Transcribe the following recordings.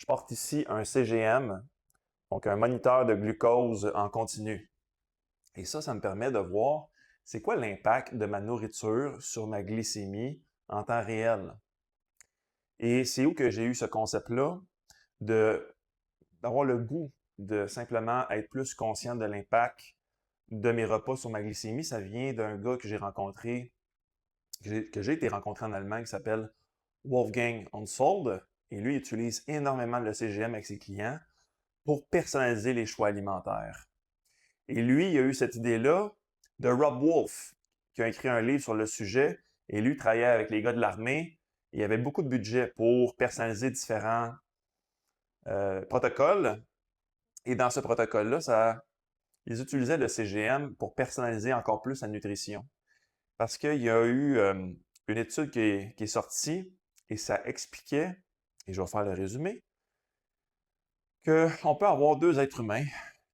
Je porte ici un CGM, donc un moniteur de glucose en continu. Et ça me permet de voir c'est quoi l'impact de ma nourriture sur ma glycémie en temps réel. Et c'est où que j'ai eu ce concept-là d'avoir le goût de simplement être plus conscient de l'impact de mes repas sur ma glycémie. Ça vient d'un gars que j'ai rencontré, que j'ai été rencontré en Allemagne, qui s'appelle Wolfgang Unsold. Et lui, il utilise énormément le CGM avec ses clients pour personnaliser les choix alimentaires. Et lui, il a eu cette idée-là de Rob Wolf, qui a écrit un livre sur le sujet. Et lui, travaillait avec les gars de l'armée. Il y avait beaucoup de budget pour personnaliser différents protocoles. Et dans ce protocole-là, ils utilisaient le CGM pour personnaliser encore plus la nutrition. Parce qu'il y a eu une étude qui est sortie et ça expliquait, et je vais faire le résumé, qu'on peut avoir deux êtres humains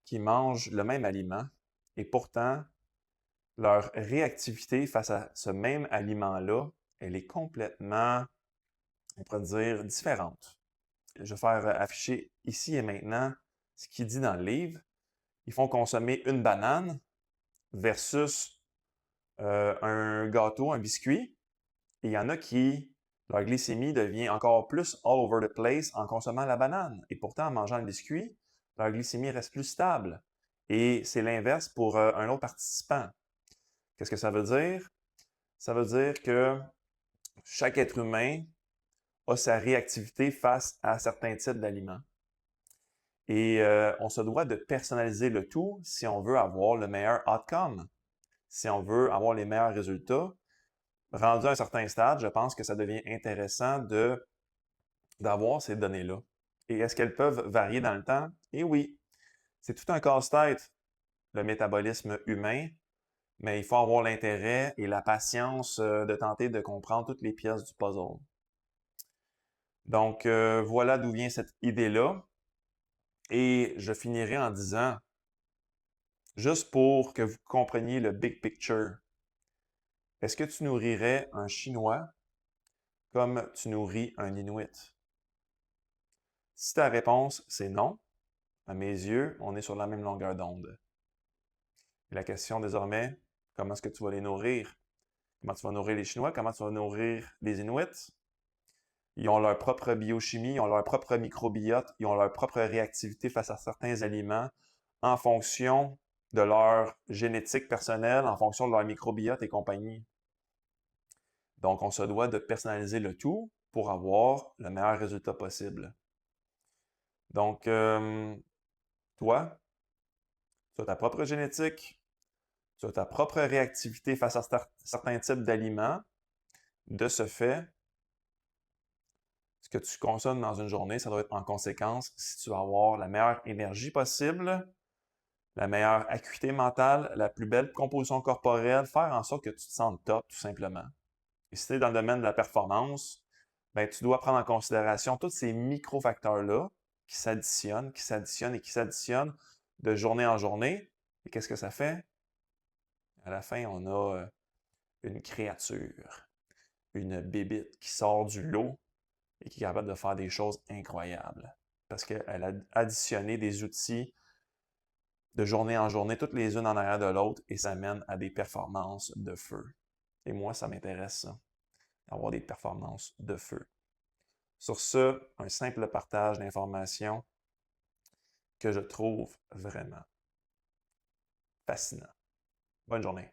qui mangent le même aliment et pourtant, leur réactivité face à ce même aliment-là, elle est complètement, on pourrait dire, différente. Je vais faire afficher ici et maintenant ce qu'il dit dans le livre. Ils font consommer une banane versus un gâteau, un biscuit. Et il y en a qui, leur glycémie devient encore plus all over the place en consommant la banane. Et pourtant, en mangeant le biscuit, leur glycémie reste plus stable. Et c'est l'inverse pour un autre participant. Qu'est-ce que ça veut dire? Ça veut dire que chaque être humain a sa réactivité face à certains types d'aliments. Et on se doit de personnaliser le tout si on veut avoir le meilleur outcome, si on veut avoir les meilleurs résultats. Rendu à un certain stade, je pense que ça devient intéressant d'avoir ces données-là. Et est-ce qu'elles peuvent varier dans le temps? Eh oui, c'est tout un casse-tête, le métabolisme humain, mais il faut avoir l'intérêt et la patience de tenter de comprendre toutes les pièces du puzzle. Donc, voilà d'où vient cette idée-là. Et je finirai en disant, juste pour que vous compreniez le big picture, est-ce que tu nourrirais un Chinois comme tu nourris un Inuit? Si ta réponse, c'est non, à mes yeux, on est sur la même longueur d'onde. Et la question désormais, comment est-ce que tu vas les nourrir? Comment tu vas nourrir les Chinois? Comment tu vas nourrir les Inuits? Ils ont leur propre biochimie, ils ont leur propre microbiote, ils ont leur propre réactivité face à certains aliments en fonction de leur génétique personnelle, en fonction de leur microbiote et compagnie. Donc, on se doit de personnaliser le tout pour avoir le meilleur résultat possible. Donc, toi, tu as ta propre génétique, tu as ta propre réactivité face à certains types d'aliments. De ce fait, ce que tu consommes dans une journée, ça doit être en conséquence si tu veux avoir la meilleure énergie possible, la meilleure acuité mentale, la plus belle composition corporelle, faire en sorte que tu te sentes top, tout simplement. Et si tu es dans le domaine de la performance, ben, tu dois prendre en considération tous ces micro-facteurs-là qui s'additionnent, qui s'additionnent et qui s'additionnent de journée en journée. Et qu'est-ce que ça fait? À la fin, on a une créature, une bébite qui sort du lot et qui est capable de faire des choses incroyables. Parce qu'elle a additionné des outils de journée en journée, toutes les unes en arrière de l'autre, et ça mène à des performances de feu. Et moi, ça m'intéresse, ça, d'avoir des performances de feu. Sur ce, un simple partage d'informations que je trouve vraiment fascinant. Bonne journée.